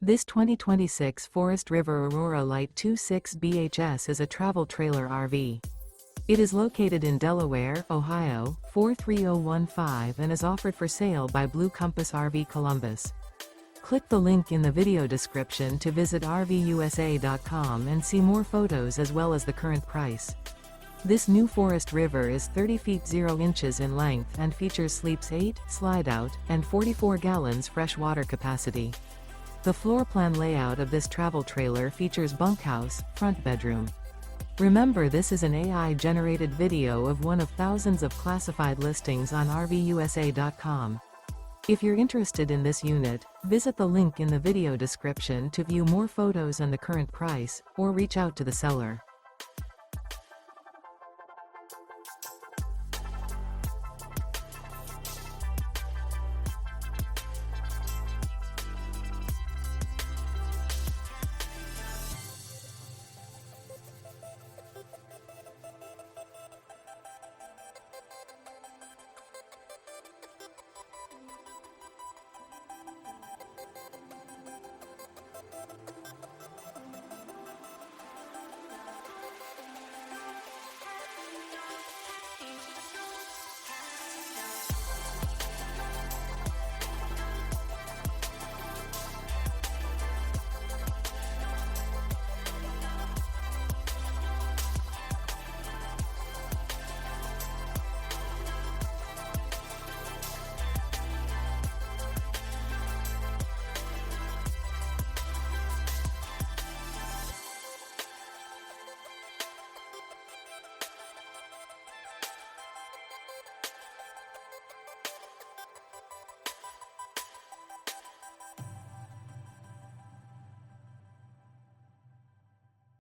This 2026 Forest River Aurora Light 26 BHS is a travel trailer RV. It is located in Delaware, Ohio, 43015 and is offered for sale by Blue Compass RV Columbus. Click the link in the video description to visit RVUSA.com and see more photos as well as the current price. This new Forest River is 30 feet 0 inches in length and features sleeps 8, slide-out, and 44 gallons fresh water capacity. The floor plan layout of this travel trailer features bunkhouse, front bedroom. Remember, this is an AI-generated video of one of thousands of classified listings on RVUSA.com. If you're interested in this unit, visit the link in the video description to view more photos and the current price, or reach out to the seller.